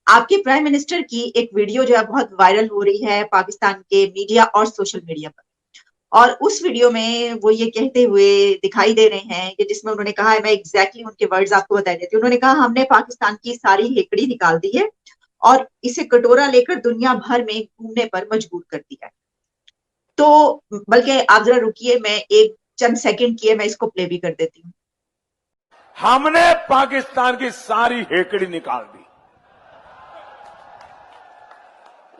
आपके prime minister की एक वीडियो जो है बहुत वायरल हो रही है पाकिस्तान के मीडिया और सोशल मीडिया पर। और उस वीडियो में वो ये कहते हुए दिखाई दे रहे हैं कि जिसमें उन्होंने कहा है, मैं एग्जैक्टली उनके वर्ड्स आपको बता देती हूँ। उन्होंने कहा, हमने पाकिस्तान की सारी हेकड़ी निकाल दी है और इसे कटोरा लेकर दुनिया भर में घूमने पर मजबूर कर दिया है। तो बल्कि आप जरा रुकिए, मैं एक चंद सेकंड की है, मैं इसको प्ले भी कर देती हूँ। हमने पाकिस्तान की सारी हेकड़ी निकाल दी,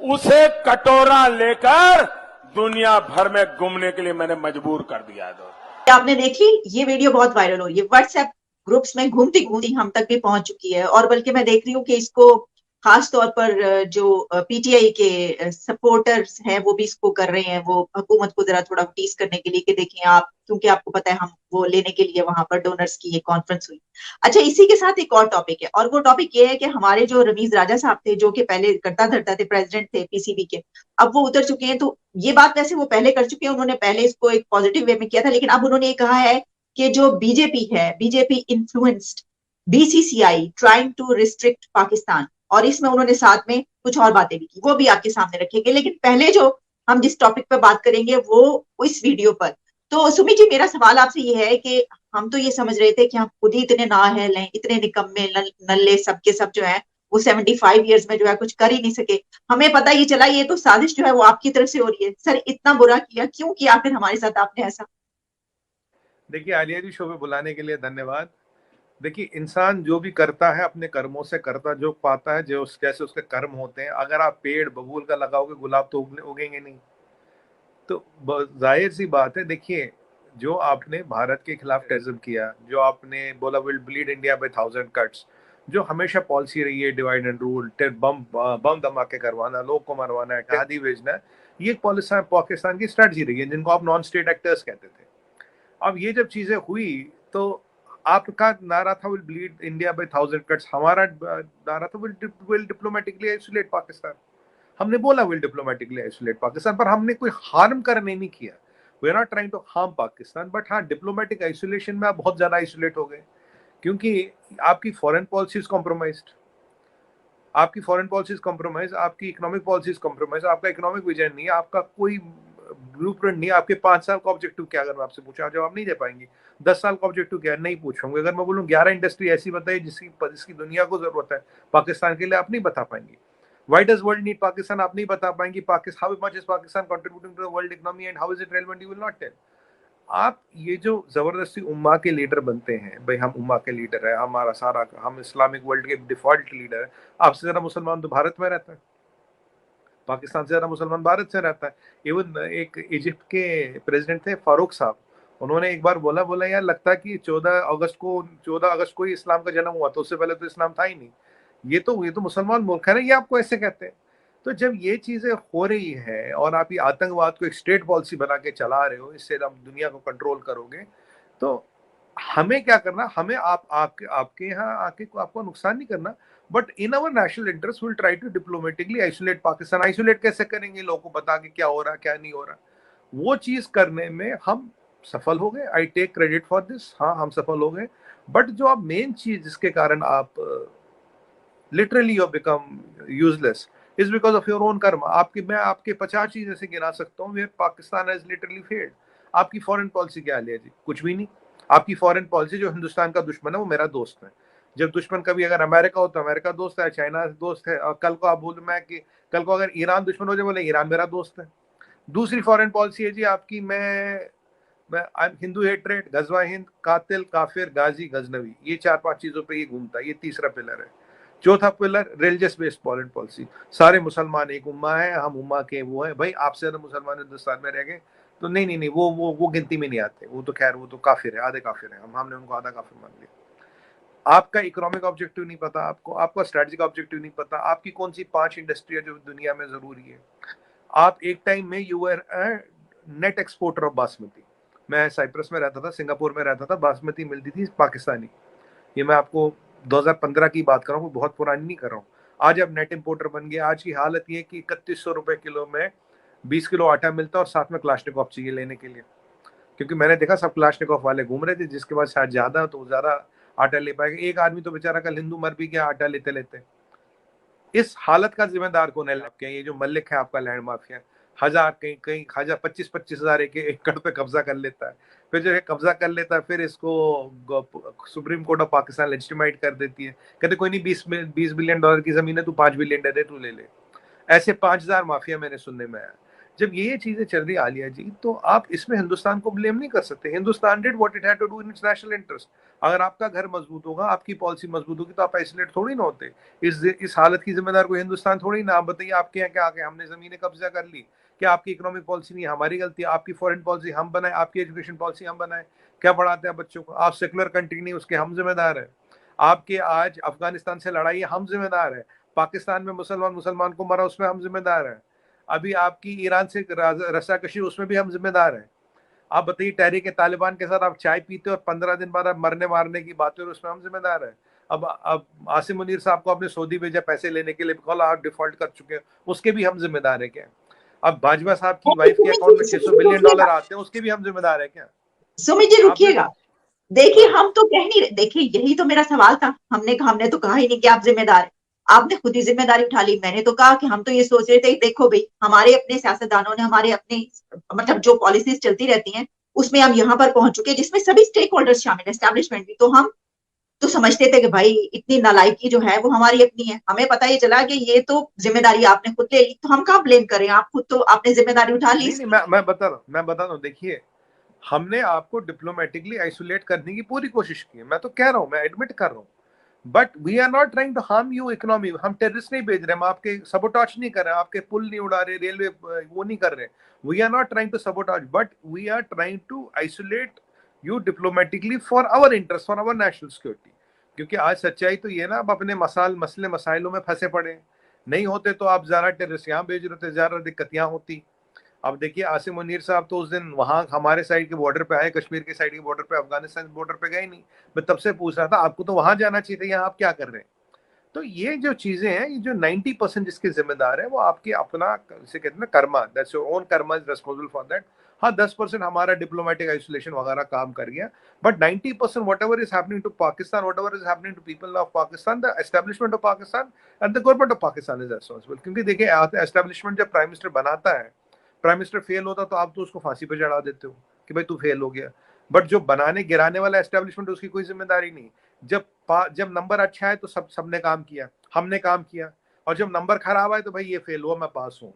उसे कटोरा लेकर दुनिया भर में घूमने के लिए मैंने मजबूर कर दिया है दोस्तों। आपने देखी, ये वीडियो बहुत वायरल हो रही है, व्हाट्सएप ग्रुप्स में घूमती घूमती हम तक भी पहुंच चुकी है। और बल्कि मैं देख रही हूँ कि इसको खास तौर पर जो पीटीआई के सपोर्टर्स हैं वो भी इसको कर रहे हैं, वो हुकूमत को जरा थोड़ा टीज करने के लिए कि देखिए आप, क्योंकि आपको पता है हम वो लेने के लिए वहां पर डोनर्स की ये कॉन्फ्रेंस हुई। अच्छा, इसी के साथ एक और टॉपिक है, और वो टॉपिक ये है कि हमारे जो रमीज राजा साहब थे, जो कि पहले करता धरता थे, प्रेसिडेंट थे पीसीबी के, अब वो उतर चुके हैं। तो ये बात वैसे वो पहले कर चुके हैं, उन्होंने पहले इसको एक पॉजिटिव वे में किया था, लेकिन अब उन्होंने ये कहा है कि जो बीजेपी है, BJP influenced BCCI trying to restrict Pakistan, और इसमें उन्होंने साथ में कुछ और बातें भी की, वो भी आपके सामने रखेंगे। लेकिन पहले जो हम जिस टॉपिक पर बात करेंगे वो इस वीडियो पर। तो सुमी जी, मेरा सवाल आपसे ये है कि हम तो ये समझ रहे थे कि हम खुद ही इतने नाअहल हैं, इतने निकम्मे नल्ले सबके सब जो है वो 75 ईयर्स में जो है कुछ कर ही नहीं सके। हमें पता ही चला ये तो साजिश जो है वो आपकी तरफ से हो रही है। सर, इतना बुरा किया क्यों किया फिर हमारे साथ आपने ऐसा? देखिए, आलिया जी, शो में बुलाने के लिए धन्यवाद। देखिए, इंसान जो भी करता है अपने कर्मों से करता जो पाता है, जो जैसे उसके कर्म होते हैं। अगर आप पेड़ बबूल का लगाओगे, गुलाब तो उगेंगे नहीं। तो जाहिर सी बात है। देखिए, जो आपने भारत के खिलाफ टेररिज्म किया, जो आपने बोला will bleed India by 1000 cuts, जो हमेशा पॉलिसी रही है डिवाइड एंड रूल, बम बम धमाके करवाना, लोग को मरवाना है, जहादी भेजना है, ये पाकिस्तान की स्ट्रेटजी रही है, जिनको आप नॉन स्टेट एक्टर्स कहते थे। अब ये जब चीजें हुई तो आपका नारा था will bleed India by 1000 cuts, हमारा नारा था विल डिप्लोमेटिकली आइसोलेट पाकिस्तान। हमने बोला विल डिप्लोमेटिकली आइसोलेट पाकिस्तान, पर हमने कोई हार्म करने नहीं किया। We are not trying to harm Pakistan, but हाँ, डिप्लोमेटिक आइसोलेशन में आप बहुत ज्यादा आइसोलेट हो गए, क्योंकि आपकी फॉरेन पॉलिसीज कॉम्प्रोमाइज्ड, आपकी फॉरेन पॉलिसीज कॉम्प्रोमाइज, आपकी इकोनॉमिक पॉलिसीज कॉम्प्रोमाइज, आपका इकोनॉमिक विजन नहीं है, आपका कोई ब्लूप्रिंट नहीं है। आपके 5 साल का ऑब्जेक्टिव क्या, अगर मैं आपसे पूछा जवाब नहीं दे पाएंगे। 10 साल का ऑब्जेक्टिव क्या, नहीं पूछूंगे। अगर मैं बोलूँ 11 इंडस्ट्री ऐसी बताइए जिसकी दुनिया को जरूरत है पाकिस्तान के लिए, आप नहीं बता पाएंगे। Why does world need Pakistan, आप नहीं बता पाएंगे। Pakistan, how much is Pakistan contributing to the world economy and how is it relevant, you will not tell। आप ये जो जबरदस्ती उम्मा के लीडर बनते हैं, भाई हम उम्मा के लीडर है, हमारा सारा, हम इस्लामिक वर्ल्ड के डिफॉल्ट लीडर है। आपसे ज्यादा मुसलमान तो भारत में रहता है, पाकिस्तान से ज्यादा मुसलमान भारत से रहता है। इवन एक इजिप्ट के प्रेसिडेंट थे फारूक साहब, उन्होंने एक बार बोला बोला यार, लगता है कि 14 अगस्त को ही इस्लाम का जन्म हुआ, तो उससे पहले तो इस्लाम था ही नहीं। ये तो मुसलमान मुल्क है ना, ये आपको ऐसे कहते हैं। तो जब ये चीजें हो रही है और आप ये आतंकवाद को एक स्टेट पॉलिसी बना के चला रहे हो, इससे आप दुनिया को कंट्रोल करोगे, तो हमें क्या करना, हमें आपके यहाँ आके आपको नुकसान नहीं करना, but in our national interest will try to diplomatically isolate Pakistan. Isolate कैसे करेंगे, लोगों को बता के क्या हो रहा क्या नहीं हो रहा, वो चीज करने में हम सफल हो गए। I take credit for this, हाँ हम सफल हो गए। बट जो आप मेन चीज जिसके कारण आप literally you become useless is because of your own कर्म। मैं आपके 50 चीज ऐसे गिना सकता हूँ पाकिस्तान हैज लिटरली फेल्ड। आपकी फॉरेन पॉलिसी क्या है जी, कुछ भी नहीं। आपकी फॉरेन पॉलिसी, जो हिंदुस्तान का दुश्मन है वो मेरा दोस्त है। जब दुश्मन कभी अगर अमेरिका हो तो अमेरिका दोस्त है, चाइना दोस्त है, और कल को आप बोल मैं कि कल को अगर ईरान दुश्मन हो जाए, बोले ईरान मेरा दोस्त है। दूसरी फॉरेन पॉलिसी है जी आपकी, मैं हिंदू हेट्रेड, गजवा हिंद, कातिल, काफिर, गाजी, गजनवी, ये 4-5 चीजों पे ये घूमता है। ये तीसरा पिलर है। चौथा pillar religious based foreign policy, सारे मुसलमान एक उम्मा है, हम उम्मा के वो है। भाई आपसे ज्यादा मुसलमान हिंदुस्तान में रह गए तो नहीं नहीं नहीं, वो गिनती में नहीं आते। वो तो खैर वो तो काफिर है, आधे काफिर है, हमने उनको आधा काफिर मान लिया। आपका इकोनॉमिक ऑब्जेक्टिव नहीं पता, आपको आपका स्ट्रेटजिक ऑब्जेक्टिव नहीं पता, आपकी कौन सी 5 इंडस्ट्री है जो दुनिया में जरूरी है। आप एक टाइम में you are net exporter of basmati. मैं साइप्रस में रहता था, सिंगापुर में रहता था, बासमती मिलती थी पाकिस्तानी। ये मैं आपको 2015 की बात कर रहा हूँ, बहुत पुरानी नहीं कर रहा हूँ। आज अब नेट इंपोर्टर बन गया। आज की हालत ये कि 3100 रुपए किलो में 20 किलो आटा मिलता है और साथ में क्लाशनिकॉफ चाहिए लेने के लिए। क्योंकि मैंने देखा सब क्लाशनिकॉफ वाले घूम रहे थे, जिसके पास शायद ज्यादा तो ज्यादा आटा ले पाएगा। एक आदमी तो बेचारा कल हिंदू मर भी गया आटा लेते लेते। इस हालत का जिम्मेदार कौन है? आपके ये जो मलिक है आपका लैंड माफिया, हजार कहीं कहीं 25,000 एक एकड़ पे कब्जा कर लेता है, फिर जो है कब्जा कर लेता है, फिर इसको supreme court of Pakistan legitimate कर देती है, कहते कोई नहीं, 20 बिलियन डॉलर की जमीन है, तू 5 बिलियन दे दे, तू ले ले। ऐसे 5,000 माफिया मैंने सुनने में आया। जब ये चीजें चल रही आलिया जी, तो आप इसमें हिंदुस्तान को ब्लेम नहीं कर सकते। Hindustan did what it had to do in its national interest. अगर आपका घर मजबूत होगा, आपकी पॉलिसी मजबूत होगी, तो आप आइसोलेट थोड़ी ना होते। इस हालत की जिम्मेदार कोई हिंदुस्तान थोड़ी ना। आप बताइए, आपके यहाँ क्या आके हमने जमीनें कब्जा कर ली, क्या आपकी इकोनॉमिक पॉलिसी नहीं, हमारी गलती? आपकी फॉरेन पॉलिसी हम बनाए, आपकी एजुकेशन पॉलिसी हम बनाए, क्या पढ़ाते हैं बच्चों को? आप सेकुलर कंट्री नहीं, उसके हम जिम्मेदार है। आपके आज अफगानिस्तान से लड़ाई है, हम जिम्मेदार है। पाकिस्तान में मुसलमान को मरा, उसमें हम जिम्मेदार है। अभी आपकी ईरान से रस्साकशी, उसमें भी हम जिम्मेदार हैं। आप बताइए, तहरीक तालिबान के साथ आप चाय पीते और 15 दिन बाद आप मरने मारने की बातें, और उसमें हम जिम्मेदार हैं। अब आसिम मुनीर साहब को आपने सऊदी भेजा पैसे लेने के लिए, बिकॉज आप डिफॉल्ट कर चुके हैं, उसके भी हम जिम्मेदार है क्या? अब बाजवा साहब की वाइफ के अकाउंट में 600 बिलियन डॉलर आते हैं, उसके भी हम जिम्मेदार है क्या? सुमित जी रुकिएगा, देखिए हम तो कह नहीं रहे, देखिए यही तो मेरा सवाल था। हमने तो कहा ही नहीं कि आप जिम्मेदार हैं, आपने खुद ही जिम्मेदारी उठा ली। मैंने तो कहा कि हम तो ये सोच रहे थे, देखो भाई हमारे अपने सियासतदानों ने, हमारे अपने मतलब जो पॉलिसीज चलती रहती हैं उसमें हम यहाँ पर पहुंच चुके हैं, जिसमें सभी स्टेक होल्डर्स शामिल है, एस्टैब्लिशमेंट भी। तो हम तो समझते थे कि भाई इतनी नालायकी जो है वो हमारी अपनी है। हमें पता ये चला कि ये तो जिम्मेदारी आपने खुद ले ली, तो हम कहाँ ब्लेम करें? आप खुद तो आपने जिम्मेदारी उठा ली। नहीं, मैं बता रहा हूँ, देखिए, हमने आपको डिप्लोमेटिकली आइसोलेट करने की पूरी कोशिश की है। मैं तो कह रहा हूँ, मैं एडमिट कर रहा हूँ, but we are not trying to harm you economy. हम टेररिस्ट नहीं भेज रहे, हम आपके सबोटाच नहीं कर रहे, आपके पुल नहीं उड़ा रहे, रेलवे वो नहीं कर रहे। We are not trying to sabotage, but we are trying to isolate you diplomatically for our interest, for our national security. क्योंकि आज सच्चाई तो ये ना, आप अपने मसले मसाइलों में फंसे पड़े। नहीं होते तो आप ज़्यादा टेररिस्ट यहाँ भेज रहे थे, ज़्यादा दिक्कत यहाँ होती। अब देखिए, आसिम मुनीर साहब तो उस दिन वहां हमारे साइड के बॉर्डर पे आए, कश्मीर के साइड के बॉर्डर पे, अफगानिस्तान बॉर्डर पे गए नहीं। मैं तब से पूछ रहा था, आपको तो वहां जाना चाहिए था, यहाँ आप क्या कर रहे हैं? तो ये जो चीजें हैं, ये जो 90% जिसके जिम्मेदार है, वो आपके अपना, जिसे कहते हैं ना, karma, that's your own karma is responsible for that. हाँ, 10% हमारा डिप्लोमेटिक आइसोलेशन वगैरह काम कर गया, but 90% whatever is happening to Pakistan, whatever is happening to people of Pakistan, the establishment of Pakistan and the government of Pakistan is responsible. क्योंकि देखिए, establishment जब prime minister बनाता है, प्राइम मिनिस्टर फेल होता तो आप तो उसको फांसी पे चढ़ा देते हो कि भाई तू फेल हो गया। बट जो बनाने गिराने वाला एस्टेब्लिशमेंट, उसकी कोई जिम्मेदारी नहीं। जब नंबर अच्छा है तो सबने काम किया, हमने काम किया, और जब नंबर खराब आए तो भाई ये फेल हुआ, मैं पास हूँ।